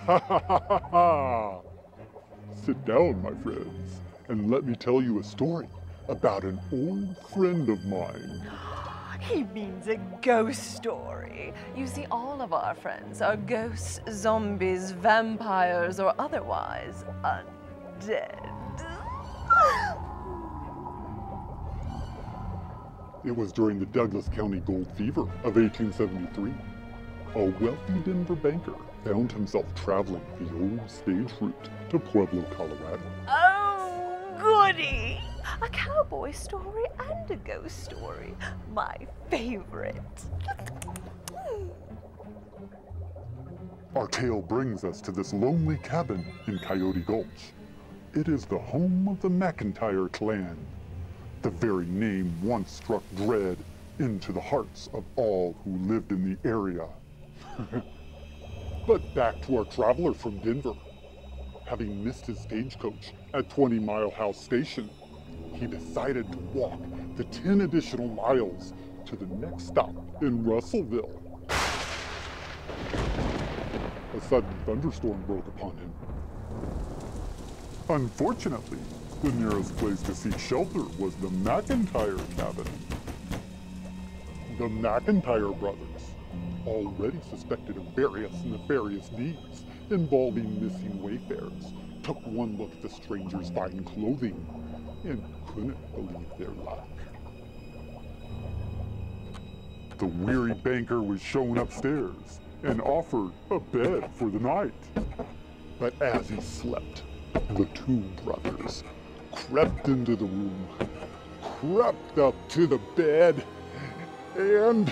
Ha ha ha ha ha! Sit down, my friends, and let me tell you a story about an old friend of mine. He means a ghost story. You see, all of our friends are ghosts, zombies, vampires, or otherwise undead. It was during the Douglas County Gold Fever of 1873. A wealthy Denver banker found himself traveling the old stage route to Pueblo, Colorado. Oh, goody! A cowboy story and a ghost story. My favorite. Our tale brings us to this lonely cabin in Coyote Gulch. It is the home of the McIntyre clan. The very name once struck dread into the hearts of all who lived in the area. But back to our traveler from Denver. Having missed his stagecoach at 20 Mile House Station, he decided to walk the 10 additional miles to the next stop in Russellville. A sudden thunderstorm broke upon him. Unfortunately, the nearest place to seek shelter was the McIntyre cabin. The McIntyre brothers, already suspected of various nefarious deeds involving missing wayfarers, took one look at the stranger's fine clothing and couldn't believe their luck. The weary banker was shown upstairs and offered a bed for the night. But as he slept, the two brothers crept into the room, crept up to the bed, and...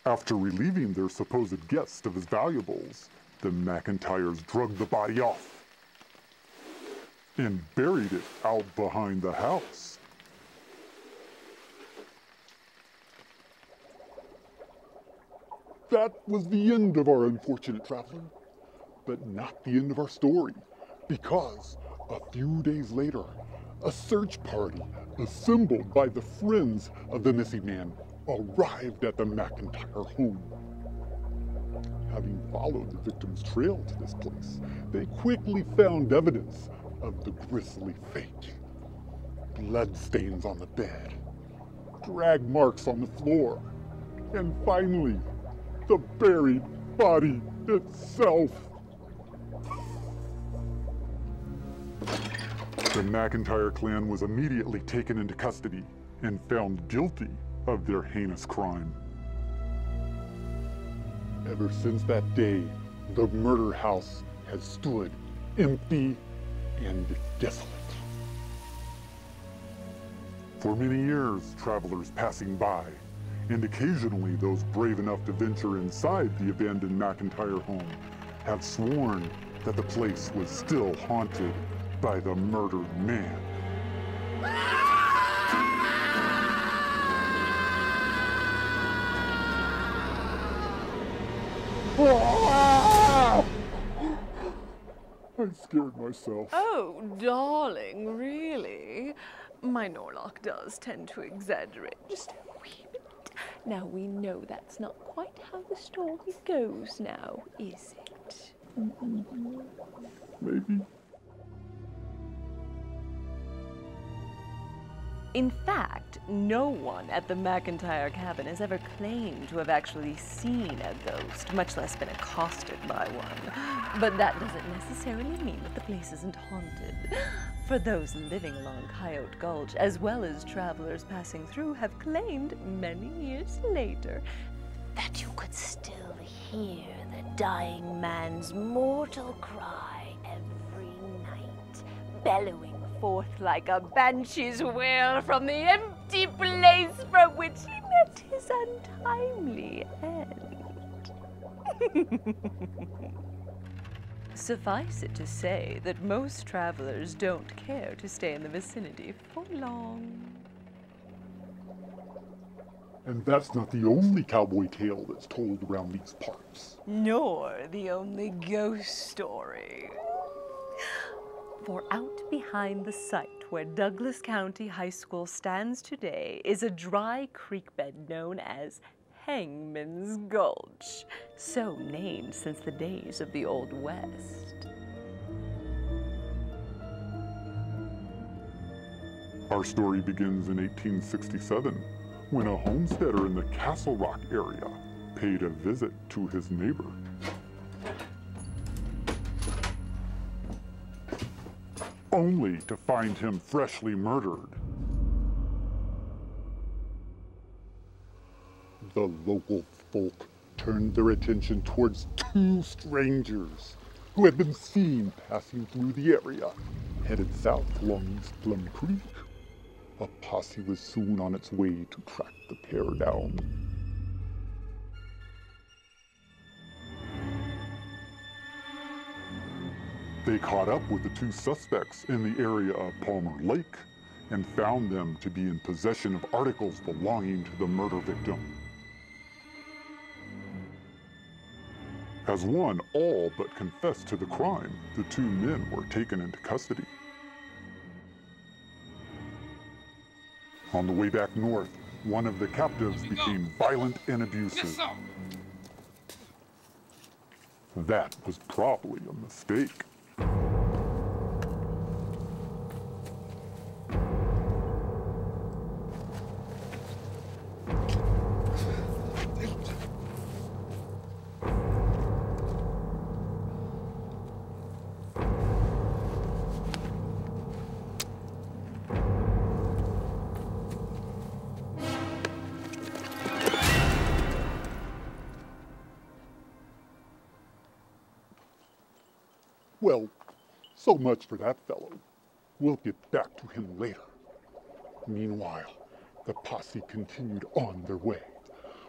After relieving their supposed guest of his valuables, the McIntyres drugged the body off and buried it out behind the house. That was the end of our unfortunate traveler, but not the end of our story, because a few days later, a search party assembled by the friends of the missing man arrived at the McIntyre home. Having followed the victim's trail to this place, they quickly found evidence of the grisly fate. Bloodstains on the bed, drag marks on the floor, and finally, the buried body itself. The McIntyre clan was immediately taken into custody and found guilty of their heinous crime. Ever since that day, the murder house has stood empty and desolate. For many years, travelers passing by, and occasionally those brave enough to venture inside the abandoned McIntyre home, have sworn that the place was still haunted by the murdered man. I scared myself. Oh, darling, really? My Norlock does tend to exaggerate just a wee bit. Now, we know that's not quite how the story goes now, is it? Maybe. In fact, no one at the McIntyre cabin has ever claimed to have actually seen a ghost, much less been accosted by one. But that doesn't necessarily mean that the place isn't haunted. For those living along Coyote Gulch, as well as travelers passing through, have claimed many years later that you could still hear the dying man's mortal cry every night, bellowing forth like a banshee's wail from the empty place from which he met his untimely end. Suffice it to say that most travelers don't care to stay in the vicinity for long. And that's not the only cowboy tale that's told around these parts. Nor the only ghost story. For out behind the site where Douglas County High School stands today is a dry creek bed known as Hangman's Gulch, so named since the days of the Old West. Our story begins in 1867, when a homesteader in the Castle Rock area paid a visit to his neighbor. Only to find him freshly murdered. The local folk turned their attention towards two strangers who had been seen passing through the area, headed south along East Plum Creek. A posse was soon on its way to track the pair down. They caught up with the two suspects in the area of Palmer Lake and found them to be in possession of articles belonging to the murder victim. As one all but confessed to the crime, the two men were taken into custody. On the way back north, one of the captives became violent and abusive. That was probably a mistake. Well, so much for that fellow. We'll get back to him later. Meanwhile, the posse continued on their way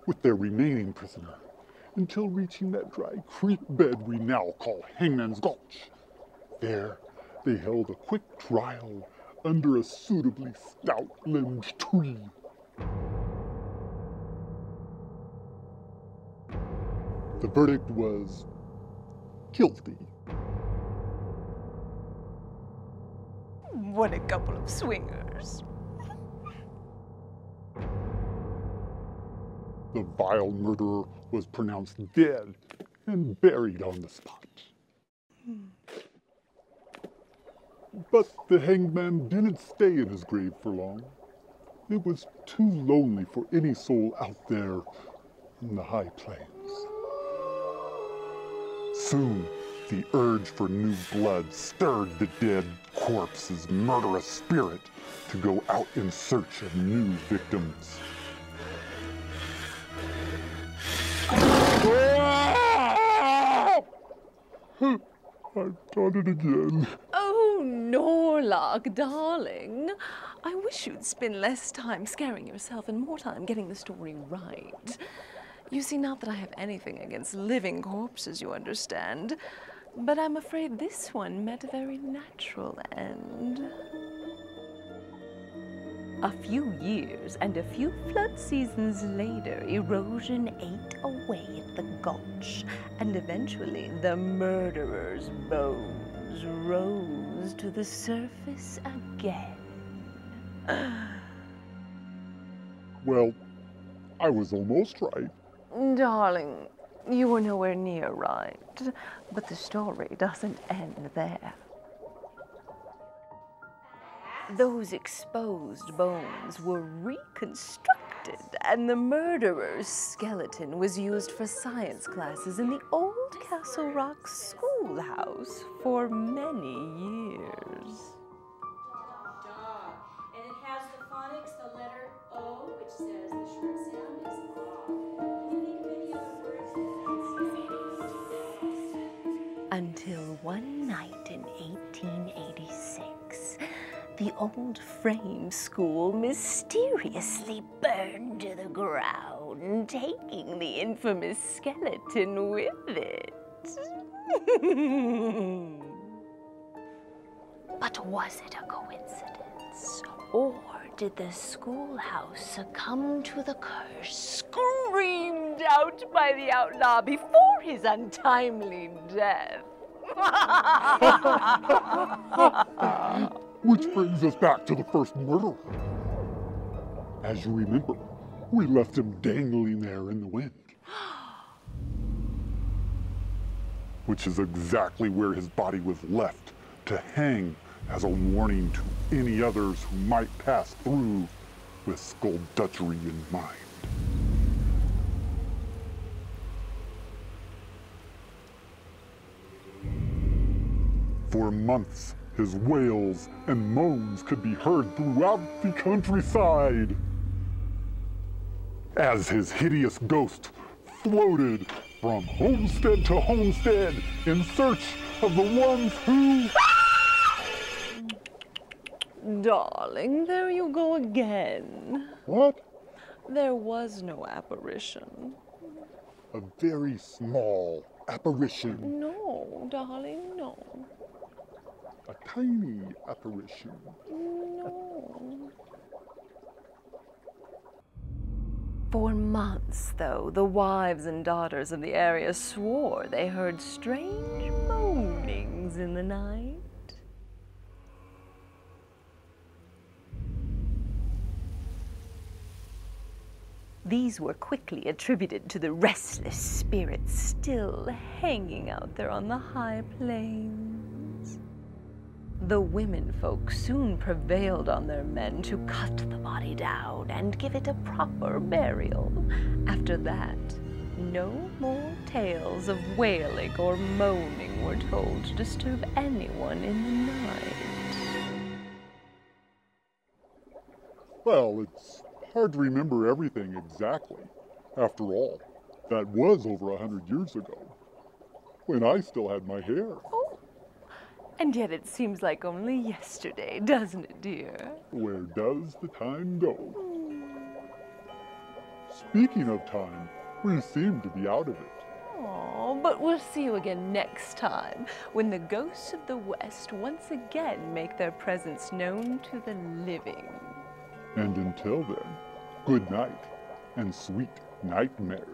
with their remaining prisoner until reaching that dry creek bed we now call Hangman's Gulch. There, they held a quick trial under a suitably stout-limbed tree. The verdict was guilty. What a couple of swingers. The vile murderer was pronounced dead and buried on the spot. But the hanged man didn't stay in his grave for long. It was too lonely for any soul out there in the high plains. Soon, the urge for new blood stirred the dead corpse's murderous spirit to go out in search of new victims. I've done it again. Oh, Norlock, darling. I wish you'd spend less time scaring yourself and more time getting the story right. You see, not that I have anything against living corpses, you understand, but I'm afraid this one met a very natural end. A few years and a few flood seasons later, erosion ate away at the gulch, and eventually the murderer's bones rose to the surface again. Well, I was almost right. Darling, you were nowhere near right, but the story doesn't end there. Those exposed bones were reconstructed, and the murderer's skeleton was used for science classes in the old Castle Rock schoolhouse for many years. And it has the phonics, the letter O, which says the short sound is O. Can you think of any other words that Until one night in 1886, the old frame school mysteriously burned to the ground, taking the infamous skeleton with it. But was it a coincidence? Or did the schoolhouse succumb to the curse screamed out by the outlaw before his untimely death? Which brings us back to the first murder. As you remember, we left him dangling there in the wind. Which is exactly where his body was left, to hang as a warning to any others who might pass through with skullduggery in mind. For months, his wails and moans could be heard throughout the countryside as his hideous ghost floated from homestead to homestead in search of the ones who... Darling, there you go again. What? There was no apparition. A very small apparition. No, darling, no. A tiny apparition. No. For months, though, the wives and daughters of the area swore they heard strange moanings in the night. These were quickly attributed to the restless spirits still hanging out there on the high plains. The women folk soon prevailed on their men to cut the body down and give it a proper burial. After that, no more tales of wailing or moaning were told to disturb anyone in the night. Well, it's hard to remember everything exactly. After all, that was over 100 years ago, when I still had my hair. Oh, and yet it seems like only yesterday, doesn't it, dear? Where does the time go? Speaking of time, we seem to be out of it. Oh, but we'll see you again next time, when the ghosts of the West once again make their presence known to the living. And until then, good night and sweet nightmares.